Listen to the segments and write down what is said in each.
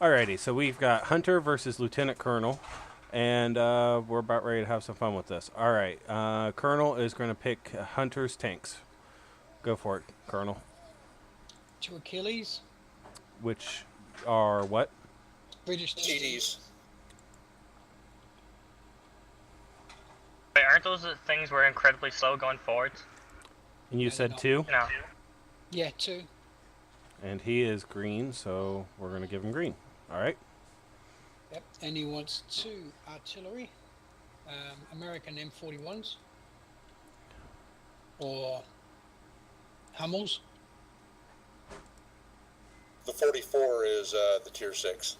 Alrighty, so we've got Hunter versus Lieutenant Colonel, and we're about ready to have some fun with this. All right, Colonel is going to pick Hunter's tanks. Go for it, Colonel. Two Achilles, Which are what? British TDs. Wait, aren't those the things where incredibly slow going forwards? And you Yeah, said they're not. two, No. Yeah, two. and he is green, so we're going to give him green. All right. Yep. And he wants two artillery, American M41s, or Hummels. The 44 is the tier 6.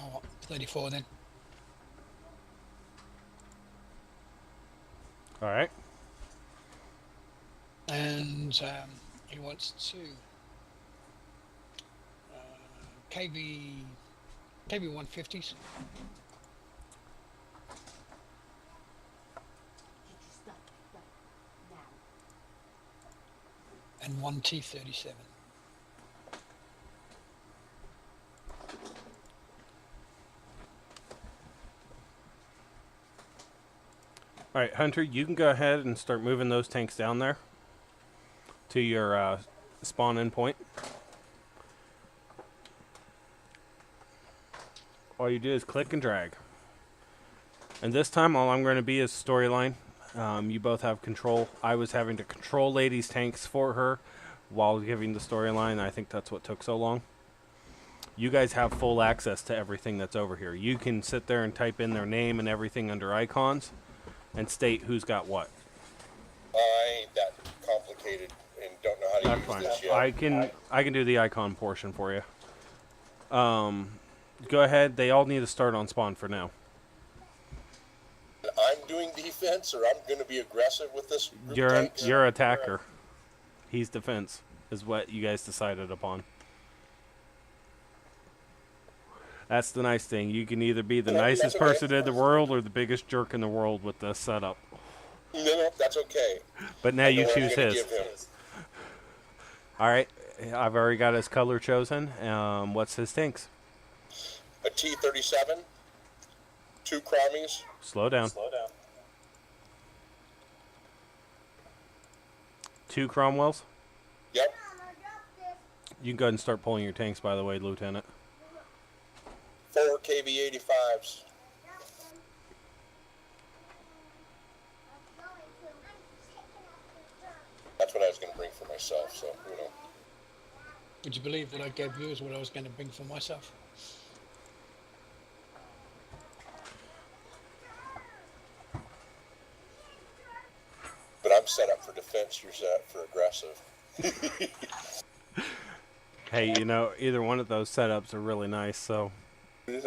Oh, 34 then. All right. And he wants two KB 150s. And one T-37. All right, Hunter, you can go ahead and start moving those tanks down there to your spawn-in point. All you do is click and drag. And this time, all I'm going to be is storyline. You both have control. I was having to control Lady's tanks for her while giving the storyline. I think that's what took so long. You guys have full access to everything that's over here. You can sit there and type in their name and everything under icons and state who's got what. I ain't that complicated and don't know how to That's use fine. this yet. I can do the icon portion for you. Go ahead. They all need to start on spawn for now. I'm doing defense, or I'm going to be aggressive with this group of tanks. You're attacker. He's defense, is what you guys decided upon. That's the nice thing. You can either be the nicest that's okay. person in the world or the biggest jerk in the world with this setup. No, that's okay. But now I you know what I'm choose gonna his. give him. All right. I've already got his color chosen. What's his tanks? A T-37, two Crommies. Slow down. Two Cromwells. Yep. You can go ahead and start pulling your tanks, by the way, Lieutenant. 4 KV-85s. That's what I was going to bring for myself, so, you know. Would you believe what I gave you is what I was going to bring for myself? But I'm set up for defense, you're set up for aggressive. Hey, you know, either one of those setups are really nice, so... I agree.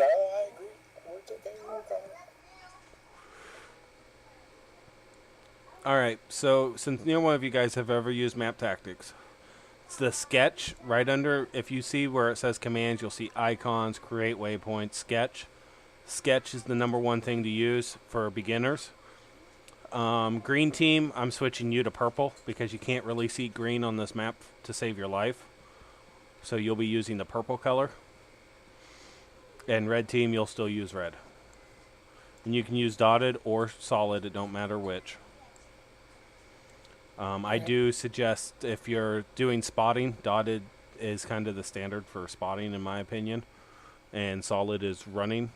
It's okay. Work on it. Alright, so since neither one of you guys have ever used Map Tactics, it's the sketch right under, if you see where it says commands, you'll see icons, create waypoints, sketch. Sketch is the #1 thing to use for beginners. Green team, I'm switching you to purple because you can't really see green on this map to save your life. So you'll be using the purple color. And red team, you'll still use red. And you can use dotted or solid, it don't matter which. I do suggest if you're doing spotting, dotted is kind of the standard for spotting in my opinion. And solid is running,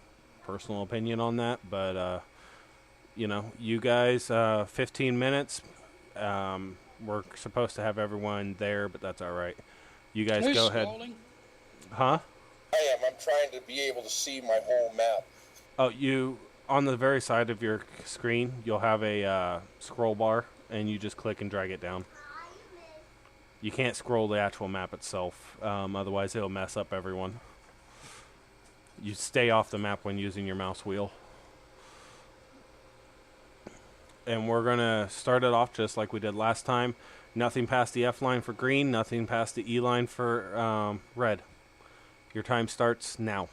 personal opinion on that. But, you know, you guys, 15 minutes. We're supposed to have everyone there, but that's all right. You guys Who's go ahead. scrolling? Huh? I am. I'm trying to be able to see my whole map. Oh, you on the very side of your screen, you'll have a scroll bar, and you just click and drag it down. You can't scroll the actual map itself, otherwise it'll mess up everyone. You stay off the map when using your mouse wheel. And we're going to start it off just like we did last time. Nothing past the F line for green, nothing past the E line for red. Your time starts now.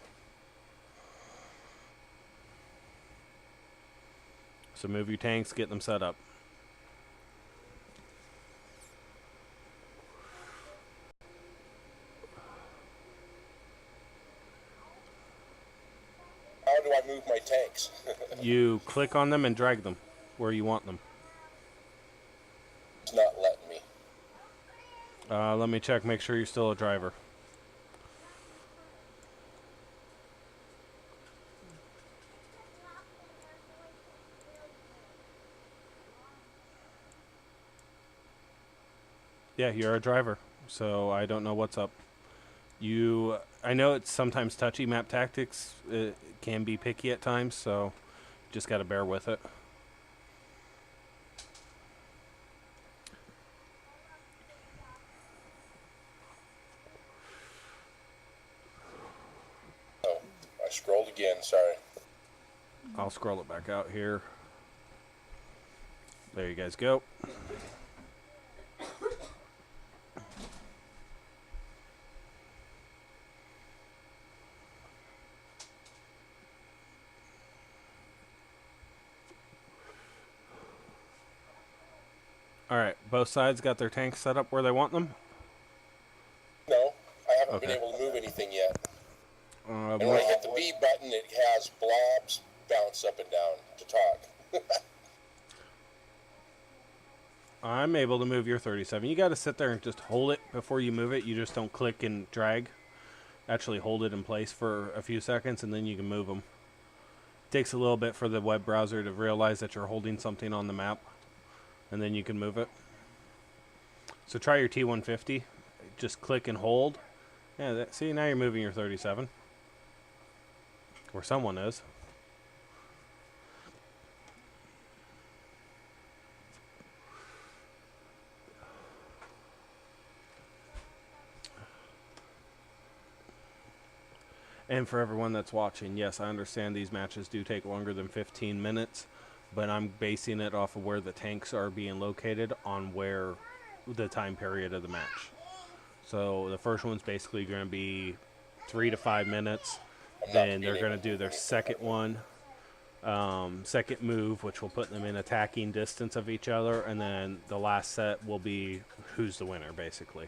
So move your tanks, get them set up. do I move my tanks? You click on them and drag them where you want them. It's not letting me. Let me check, make sure you're still a driver. Yeah, you're a driver, so I don't know what's up. I know it's sometimes touchy, Map Tactics. It can be picky at times, so just got to bear with it. Oh, I scrolled again, sorry. I'll scroll it back out here. There you guys go. Alright, both sides got their tanks set up where they want them? No, I haven't been Okay. able to move anything yet. And when I What- hit the B button, it has blobs bounce up and down to talk. I'm able to move your 37. You got to sit there and just hold it before you move it. You just don't click and drag. Actually hold it in place for a few seconds and then you can move them. Takes a little bit for the web browser to realize that you're holding something on the map, and then you can move it. So try your T150. Just click and hold. Yeah, see, now you're moving your 37. Or someone is. And for everyone that's watching, yes, I understand these matches do take longer than 15 minutes, but I'm basing it off of where the tanks are being located on where the time period of the match. So the first one's basically going to be 3 to 5 minutes. Then they're going to do their second one, second move, which will put them in attacking distance of each other, and then the last set will be who's the winner, basically.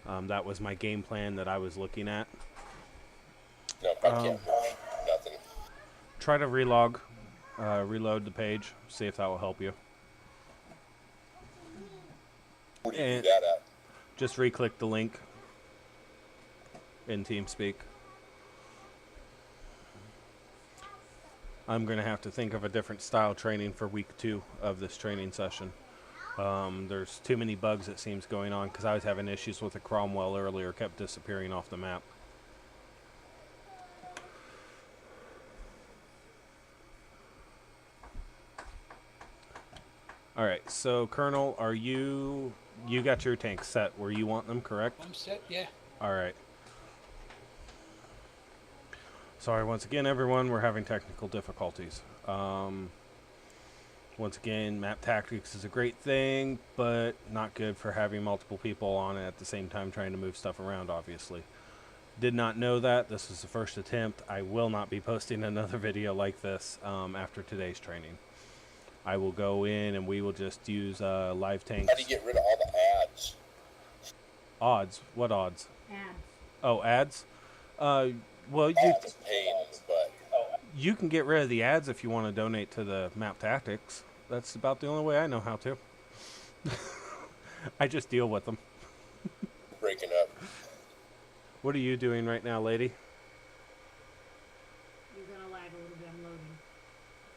That was my game plan that I was looking at. No, I can't move nothing. Try to reload the page, see if that will help you. Where do you And do that at? just re-click the link in TeamSpeak. I'm going to have to think of a different style training for week 2 of this training session. There's too many bugs, it seems, going on, because I was having issues with the Cromwell earlier, kept disappearing off the map. Alright, so Colonel, are you got your tanks set where you want them, correct? I'm set, yeah. Alright. Sorry, once again, everyone, we're having technical difficulties. Once again, Map Tactics is a great thing, but not good for having multiple people on it at the same time trying to move stuff around, obviously. Did not know that. This was the first attempt. I will not be posting another video like this after today's training. I will go in and we will just use live tanks. How do you get rid of all the ads? Odds? What odds? Ads. Oh, ads? Well, Ads a pain in the butt. you can get rid of the ads if you want to donate to the Map Tactics. That's about the only way I know how to. I just deal with them. Breaking up. What are you doing right now, lady? You're gonna lag a little bit. I'm loading.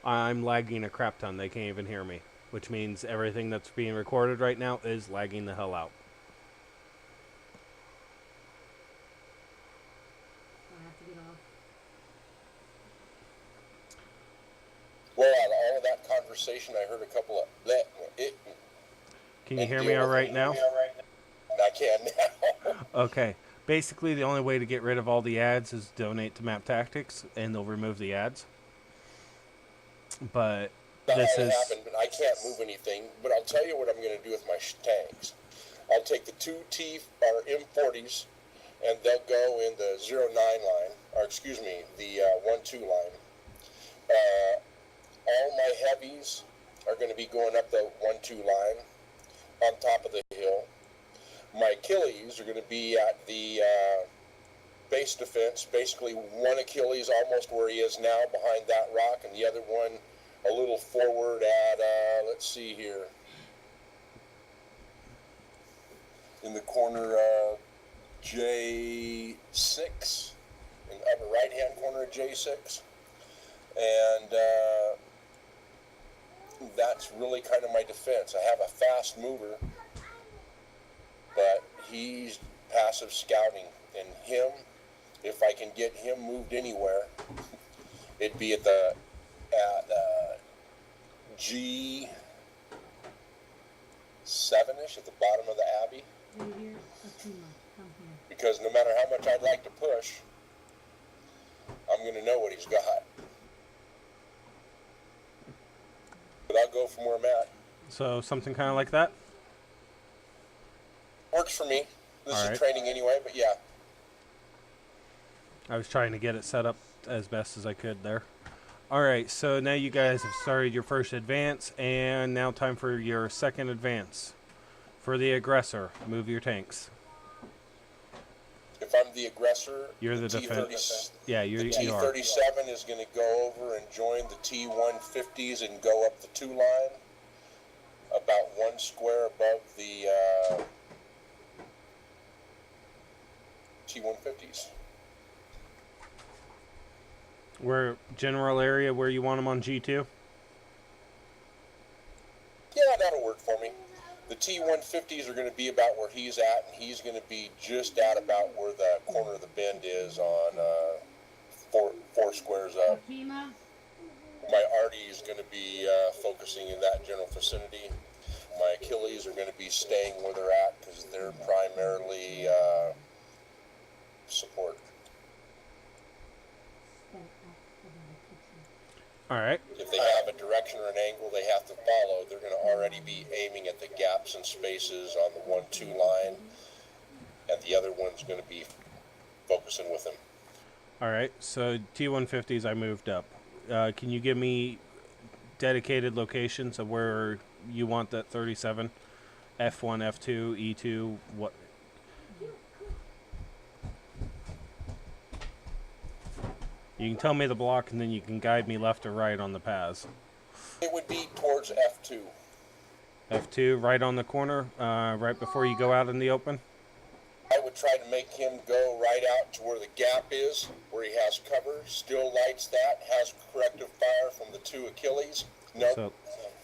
I'm lagging a crap ton. They can't even hear me, which means everything that's being recorded right now is lagging the hell out. I have to get off. Well, out of all of that conversation, I heard a couple of Can you hear me all right now? I can now. Okay. Basically, the only way to get rid of all the ads is donate to Map Tactics, and they'll remove the ads. But That this hasn't is... happened, but I can't move anything. But I'll tell you what I'm going to do with my tanks. I'll take the two M40s, and they'll go in the 09 line, or excuse me, the 1-2 line. All my heavies are going to be going up the 1-2 line on top of the hill. My Achilles are going to be at the base defense, basically one Achilles almost where he is now behind that rock, and the other one a little forward at, let's see here, in the corner of J6, in the upper right-hand corner of J6. And that's really kind of my defense. I have a fast mover, but he's passive scouting. And him, if I can get him moved anywhere, it'd be at G7-ish, at the bottom of the Abbey. Right here, Akuma, come here. Because no matter how much I'd like to push, I'm going to know what he's got. But I'll go from where I'm at. So something kind of like that? Works for me. This All is right. training anyway, but yeah. I was trying to get it set up as best as I could there. Alright, so now you guys have started your first advance, and now time for your second advance. For the aggressor, move your tanks. If I'm the aggressor, You're the T-30 defense. Yeah, the you are. T-37 is going to go over and join the T-150s and go up the 2 line, about 1 square above the T-150s. Where general area where you want them on G2? Yeah, that'll work for me. The T-150s are going to be about where he's at, and he's going to be just at about where the corner of the bend is on 4 squares up. Akima, My Artie is going to be focusing in that general vicinity. My Achilles are going to be staying where they're at because they're primarily support. stand up for the kitchen. Alright. If they have a direction or an angle they have to follow, they're going to already be aiming at the gaps and spaces on the 1-2 line, and the other one's going to be focusing with them. Alright, so T-150s I moved up. Can you give me dedicated locations of where you want that 37? F1, F2, E2, what? You can tell me the block and then you can guide me left or right on the paths. It would be towards F2. F2, right on the corner, right before you go out in the open? I would try to make him go right out to where the gap is, where he has cover, still lights that, has corrective fire from the 2 Achilles. Nope, So,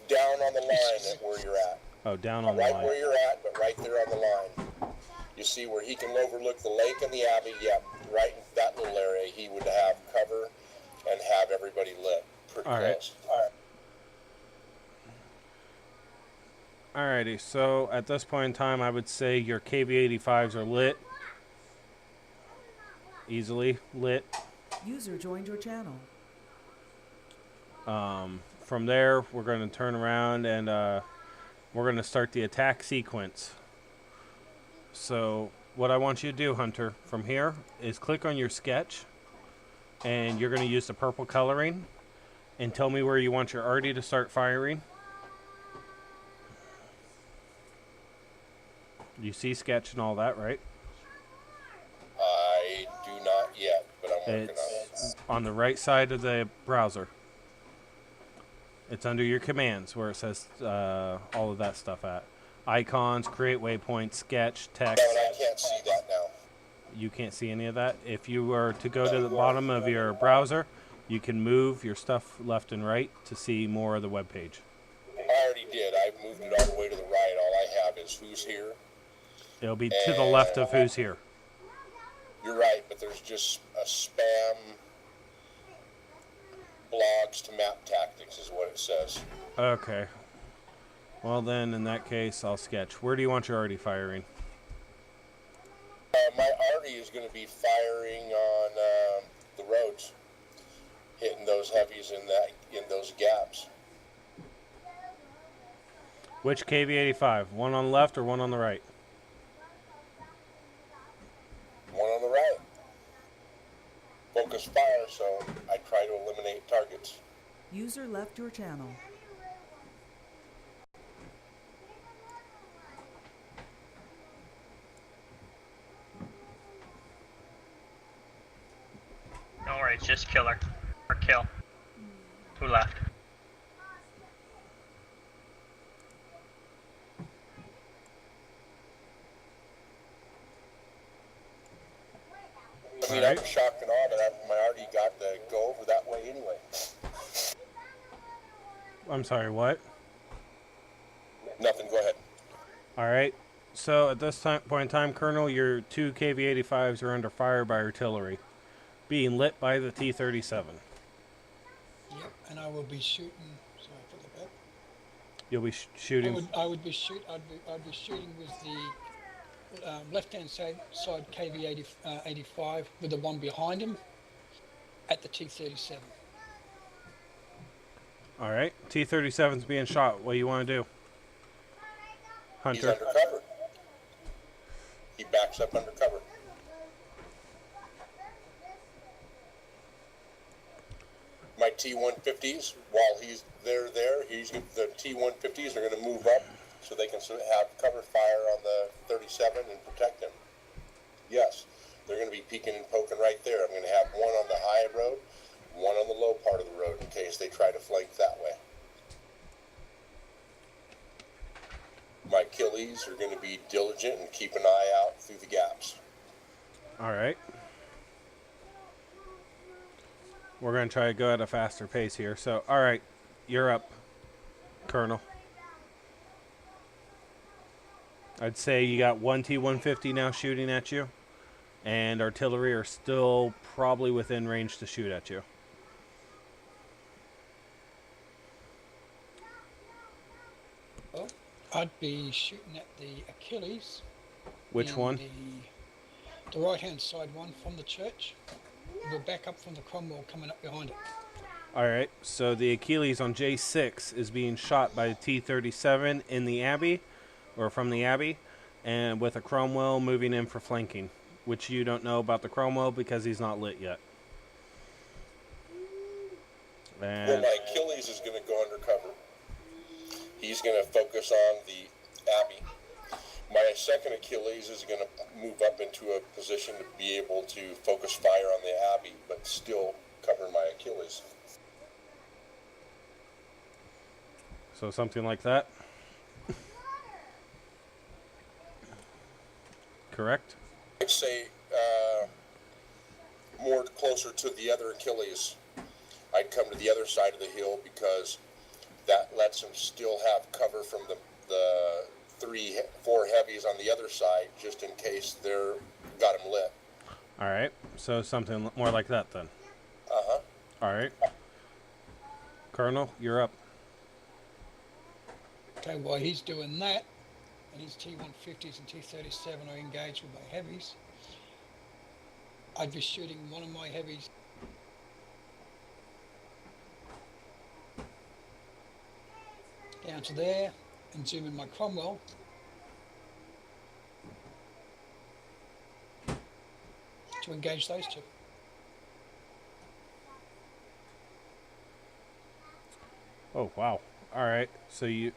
down on the line at where you're at. oh, down on the Right line. where you're at, but right there on the line. You see where he can overlook the lake and the Abbey? Yep, right in that little area he would have cover and have everybody lit pretty All right. close. All right. Alrighty, so at this point in time, I would say your KV-85s are lit. Easily lit. User joined your channel. From there, we're going to turn around and we're going to start the attack sequence. So what I want you to do, Hunter, from here is click on your sketch, and you're going to use the purple coloring and tell me where you want your arty to start firing. You see sketch and all that, right? I do not yet, but I'm working on it. It's on the right side of the browser. It's under your commands where it says all of that stuff at. Icons, create waypoint, sketch, text. No, and I can't see that now. You can't see any of that. If you were to go to the bottom of your browser, you can move your stuff left and right to see more of the web page. I already did. I moved it all the way to the right. All I have is who's here. It'll be to the left of who's here. You're right, but there's just a spam blogs to map tactics is what it says. Okay. Well then, in that case, I'll sketch. Where do you want your arty firing? My arty is going to be firing on the roads, hitting those heavies in those gaps. Which KV-85? One on the left or one on the right? One on the right. Focus fire, so I try to eliminate targets. User left your channel. it's just killer. Or kill. Who left? I mean, Alright. I'm shocked and awe that I already got to go over that way anyway. I'm sorry, what? Nothing, go ahead. Alright. So at this point in time, Colonel, your 2 KV-85s are under fire by artillery, being lit by the T-37. Yep, and I will be shooting. Sorry for the back. You'll be shooting. I'd be shooting with the left-hand side KV-85 with the one behind him at the T-37. Alright. T-37's being shot. What do you want to do? He's Hunter. undercover. He backs up undercover. My T-150s, while they're there, the T-150s are going to move up so they can have cover fire on the 37 and protect him. Yes, they're going to be peeking and poking right there. I'm going to have one on the high road, one on the low part of the road in case they try to flank that way. My Achilles are going to be diligent and keep an eye out through the gaps. Alright. We're going to try to go at a faster pace here. So, alright. You're up, Colonel. I'd say you got one T-150 now shooting at you. And artillery are still probably within range to shoot at you. Well, I'd be shooting at the Achilles. Which and one? The right-hand side one from the church. The backup from the Cromwell coming up behind it. Alright, so the Achilles on J6 is being shot by the T-37 in the Abbey, or from the Abbey, and with a Cromwell moving in for flanking, which you don't know about the Cromwell because he's not lit yet. Well, And my Achilles is going to go undercover. He's going to focus on the Abbey. My second Achilles is going to move up into a position to be able to focus fire on the Abbey, but still cover my Achilles. so something like that. Correct? I'd say more closer to the other Achilles. I'd come to the other side of the hill because that lets him still have cover from the 4 heavies on the other side, just in case they're got him lit. Alright, so something more like that then. Uh-huh. Alright. Colonel, you're up. Okay, while he's doing that, and his T-150s and T-37 are engaged with my heavies, I'd be shooting one of my heavies down to there and zoom in my Cromwell to engage those two. Oh, wow. Alright, so your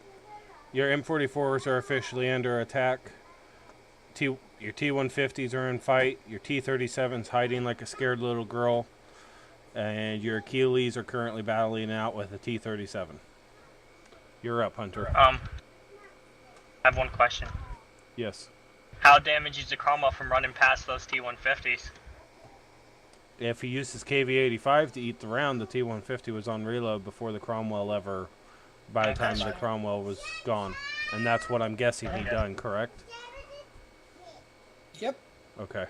M44s are officially under attack. Your T-150s are in fight. Your T-37's hiding like a scared little girl. And your Achilles are currently battling out with a T-37. You're up, Hunter. I have one question. Yes. How damaged is the Cromwell from running past those T-150s? If he used his KV-85 to eat the round, the T-150 was on reload before the Cromwell ever, by the time the Cromwell was gone. And that's what I'm guessing he done, correct? Yep. Okay.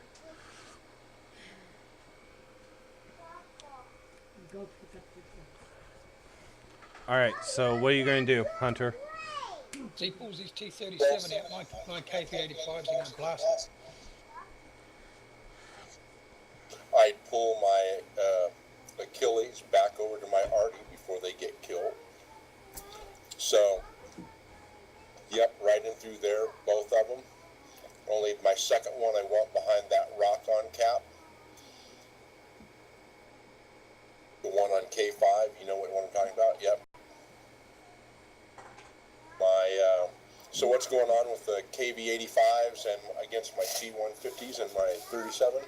Go pick up the Alright, so what are you going to do, Hunter? So he pulls his T-37 out, my KV-85s are going to blast it. I'd pull my Achilles back over to my Artie before they get killed. So, yep, right in through there, both of them. Only my second one I want behind that rock on cap. The one on K5, you know what one I'm talking about? Yep. So what's going on with the KV-85s and against my T-150s and my 37?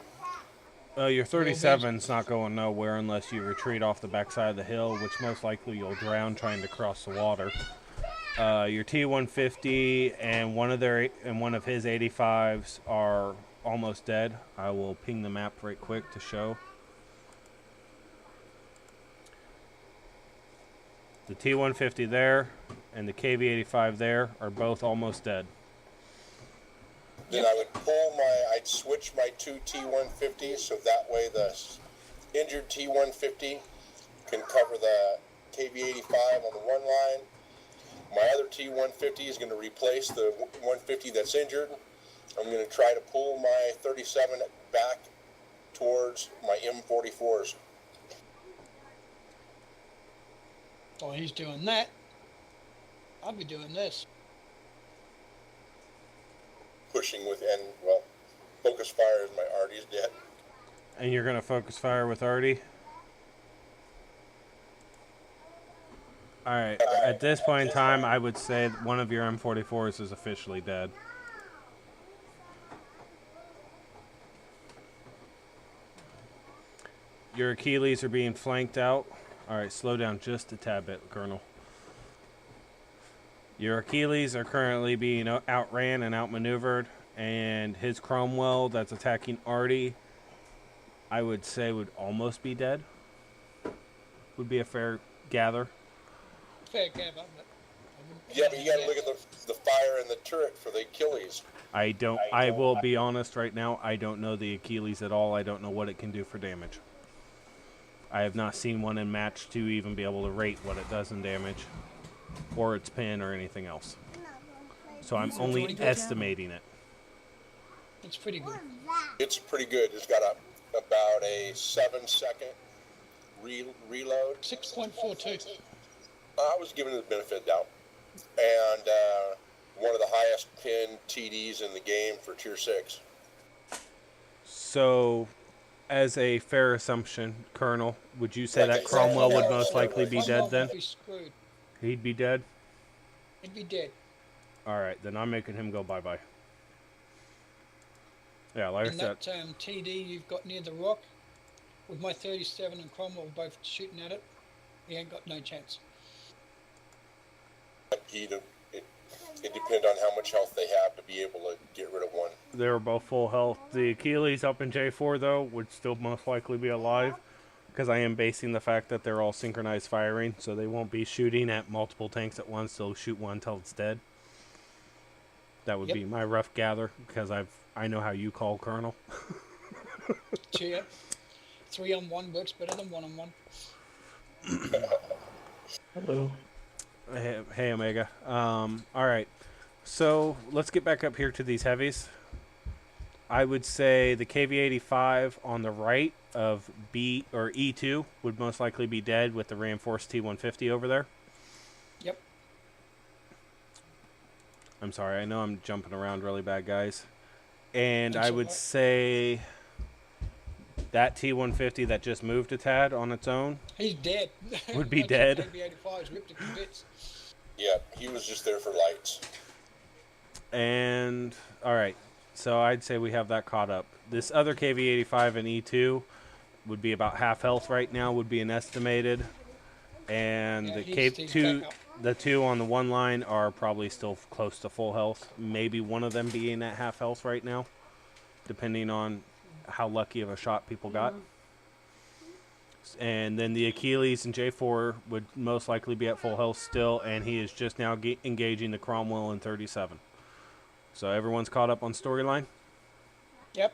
Your Well, 37's not going nowhere unless you retreat off the backside of the hill, which most likely you'll drown trying to cross the water. Your T-150 and one of his 85s are almost dead. I will ping the map right quick to show. The T-150 there and the KV-85 there are both almost dead. Then I'd switch my two T-150s so that way the injured T-150 can cover the KV-85 on the one line. My other T-150 is going to replace the 150 that's injured. I'm going to try to pull my 37 back towards my M44s. While he's doing that, I'll be doing this. Pushing with, and well, focus fire as my Artie's dead. And you're going to focus fire with Artie? Alright, at this point in time, I would say one of your M44s is officially dead. Your Achilles are being flanked out. Alright, slow down just a tad bit, Colonel. Your Achilles are currently being outran and outmaneuvered, and his Cromwell that's attacking Artie, I would say would almost be dead. Would be a fair gather. Fair gab, but Yeah, but you got to look at the fire and the turret for the Achilles. I will be honest right now, I don't know the Achilles at all. I don't know what it can do for damage. I have not seen one in match to even be able to rate what it does in damage, or its pin, or anything else. So I'm only estimating it. it's pretty good. It's pretty good. It's got about a 7-second reload. 6.42. I was given the benefit of doubt. And one of the highest pin TDs in the game for Tier 6. So, as a fair assumption, Colonel, would you say that Cromwell would most likely be dead then? He'd be screwed. He'd be dead? He'd be dead. Alright, then I'm making him go bye-bye. Yeah, like I And said. that TD you've got near the rock, with my 37 and Cromwell both shooting at it, he ain't got no chance. It depends on how much health they have to be able to get rid of one. They were both full health. The Achilles up in J4, though, would still most likely be alive, because I am basing the fact that they're all synchronized firing, so they won't be shooting at multiple tanks at once. They'll shoot one until it's dead. That would be my rough gather, because I know how you call Colonel. Cheer. 3-on-1 works better than 1-on-1. Hello. Hey, Omega. Alright, so let's get back up here to these heavies. I would say the KV-85 on the right of B or E2 would most likely be dead with the reinforced T-150 over there. Yep. I'm sorry, I know I'm jumping around really bad, guys. And That's I would alright. say that T-150 that just moved a tad on its own. He's dead. Would be My dead. KV-85's ripped it to bits. Yeah, he was just there for lights. And, alright, so I'd say we have that caught up. This other KV-85 and E2 would be about half health right now, would be an estimated. And Yeah, the he's two, back up. the two on the one line are probably still close to full health. Maybe one of them being at half health right now, depending on how lucky of a shot people got. And then the Achilles and J4 would most likely be at full health still, and he is just now engaging the Cromwell in 37. So everyone's caught up on storyline? Yep.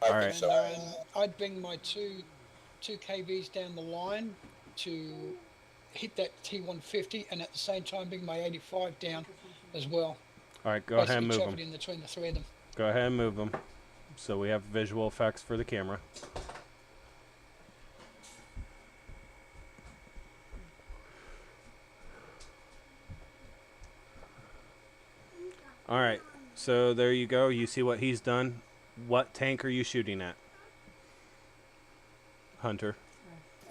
I Alright. think And so. I'd bring my two KVs down the line to hit that T-150, and at the same time bring my 85 down as well. Alright, go ahead and Basically move chop it them. in between the three of them. Go ahead and move them. So we have visual effects for the camera. Alright, so there you go. You see what he's done. What tank are you shooting at? Hunter.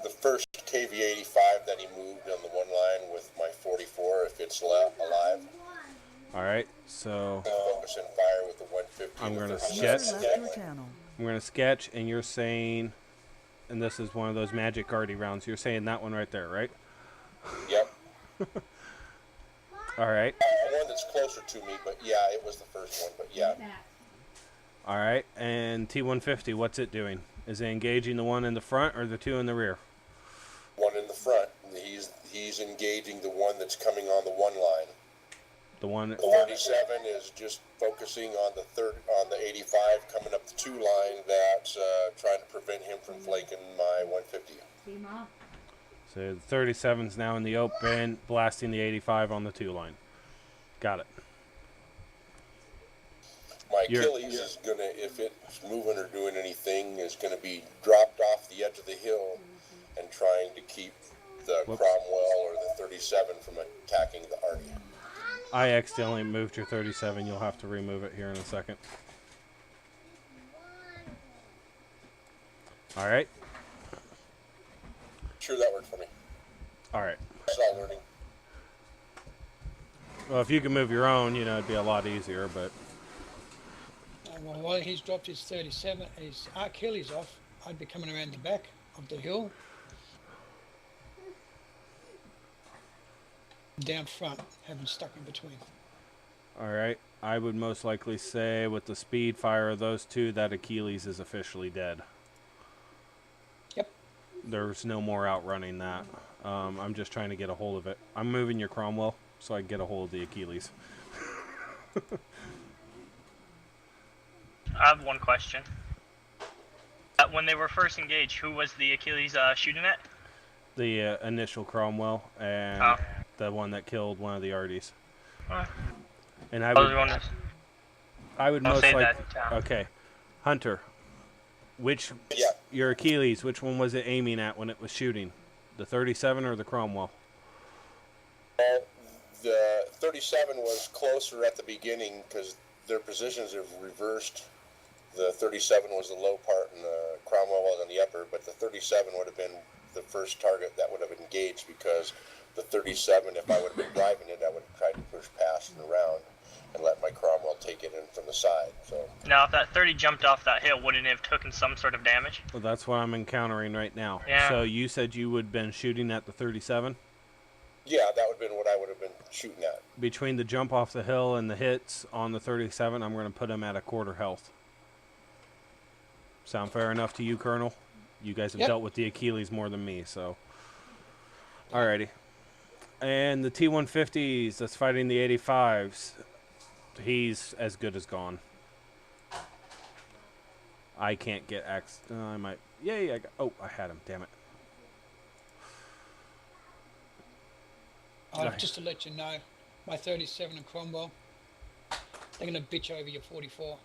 The first KV-85 that he moved on the one line with my 44, if it's alive. Alright, so Focus and fire with the 150. I'm the gonna 37 sketch. User left your deadly. channel. I'm going to sketch, and you're saying, and this is one of those Magic Arty rounds, you're saying that one right there, right? Yep. All right. The one that's closer to me, but yeah, it was the first one, but yeah. That. All right. And T-150, what's it doing? Is it engaging the one in the front or the two in the rear? One in the front. He's engaging the one that's coming on the one line. The one. The 37 is just focusing on the 85 coming up the 2 line that's trying to prevent him from flanking my 150. See, Mom? So the 37's now in the open, blasting the 85 on the 2 line. Got it. My Achilles is gonna, if it's moving or doing anything, is gonna be dropped off the edge of the hill and trying to keep the Cromwell or the 37 from attacking the Arty. I accidentally moved your 37. You'll have to remove it here in a second. All right. Sure, that worked for me. All right. It's all learning. Well, if you can move your own, it'd be a lot easier, but... While he's dropped his 37, his Achilles off, I'd be coming around the back of the hill. Down front, having stuck in between. All right. I would most likely say with the speed fire of those two, that Achilles is officially dead. Yep. There's no more outrunning that. I'm just trying to get a hold of it. I'm moving your Cromwell so I can get a hold of the Achilles. I have one question. When they were first engaged, who was the Achilles shooting at? The initial Cromwell and the one that killed one of the Arties. And I would most likely... Okay. Hunter, your Achilles, which one was it aiming at when it was shooting? The 37 or the Cromwell? The 37 was closer at the beginning because their positions have reversed. The 37 was the low part and the Cromwell was on the upper, but the 37 would have been the first target that would have engaged because the 37, if I would have been driving it, I would have tried to push past and around and let my Cromwell take it in from the side. So now, if that 30 jumped off that hill, wouldn't it have taken some sort of damage? Well, that's what I'm encountering right now. Yeah. So you said you would have been shooting at the 37? yeah, that would have been what I would have been shooting at. Between the jump off the hill and the hits on the 37, I'm going to put him at a quarter health. Sound fair enough to you, Colonel? You guys have dealt with the Achilles more than me, so. Alrighty. And the T-150s that's fighting the 85s, he's as good as gone. I can't get I might. Yay, I got. Oh, I had him. Damn it. Just to let you know, my 37 and Cromwell, they're going to bitch over your 44.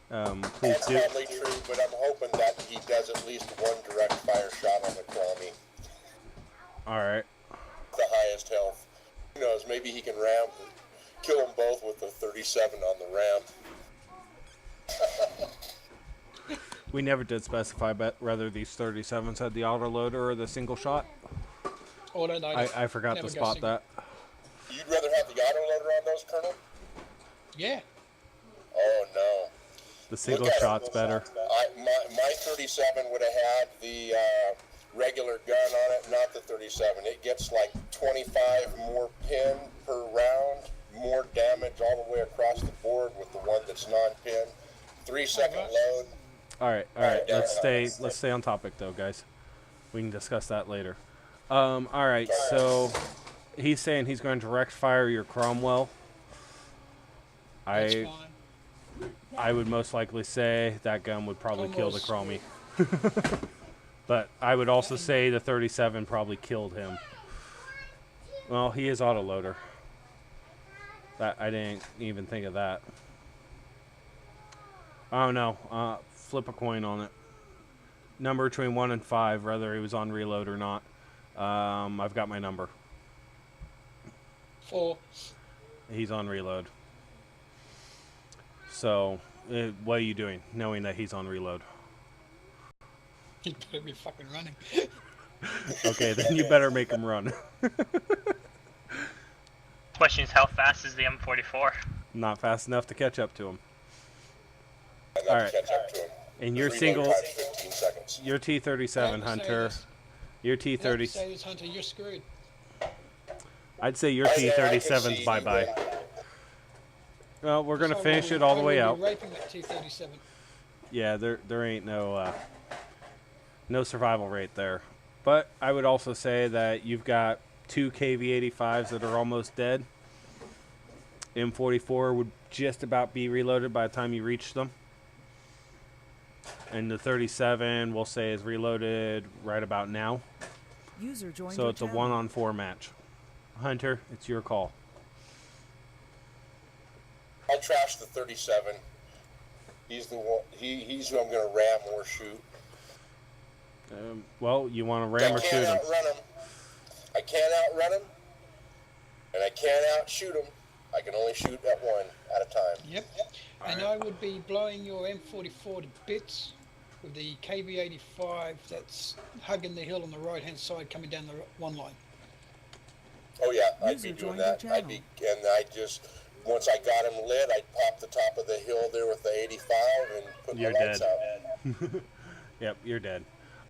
Please That's do. probably true, but I'm hoping that he does at least one direct fire shot on the Cromie. Alright. The highest health. Who knows, maybe he can kill them both with the 37 on the ramp. We never did specify whether these 37s had the autoloader or the single shot. Autoloader. I forgot Never to go spot single. that. You'd rather have the autoloader on those, Colonel? Yeah. Oh, no. The single Look at shot's it. better. My 37 would have had the regular gun on it, not the 37. It gets like 25 more pin per round, more damage all the way across the board with the one that's non-pin. 3-second load. All right. Let's stay on topic though, guys. We can discuss that later. All right. So he's saying he's going to direct fire your Cromwell. That's fine. I would most likely say that gun would probably kill the Cromie. But I would also say the 37 probably killed him. Well, he is autoloader. I didn't even think of that. Oh no. Flip a coin on it. Number between 1 and 5, whether he was on reload or not. I've got my number. 4. He's on reload. So, what are you doing, knowing that he's on reload? He better be fucking running. Okay, then you better make him run. Question is, how fast is the M44? Not fast enough to catch up to him. And got Alright. to catch up to him. And your Reload single, time's 15 seconds. your T37 Hunter, your You have to T30. say this, Hunter, you're screwed. I'd say your I can T37's see bye bye. when- Well, we're gonna So finish I it all the will way be out. Raping that T37. Yeah, there ain't no survival rate there. But I would also say that you've got 2 KV85s that are almost dead. M44 would just about be reloaded by the time you reach them. And the 37 we'll say is reloaded right about now. User joined So your it's a channel. 1-on-4 match. Hunter, it's your call. I'll trash the 37. He's the one. He's who I'm going to ram or shoot. Well, you want to ram or I shoot can't him? outrun him. I can't outrun him, and I can't outshoot him. I can only shoot at one at a time. Yep. And I would be blowing your M44 to bits with the KV85 that's hugging the hill on the right hand side coming down the one line. Oh yeah, I'd User be doing joined your that. And I just once I got him lit, I'd pop the top of the hill there with the 85 and put You're my lights dead. out. Yep, you're dead.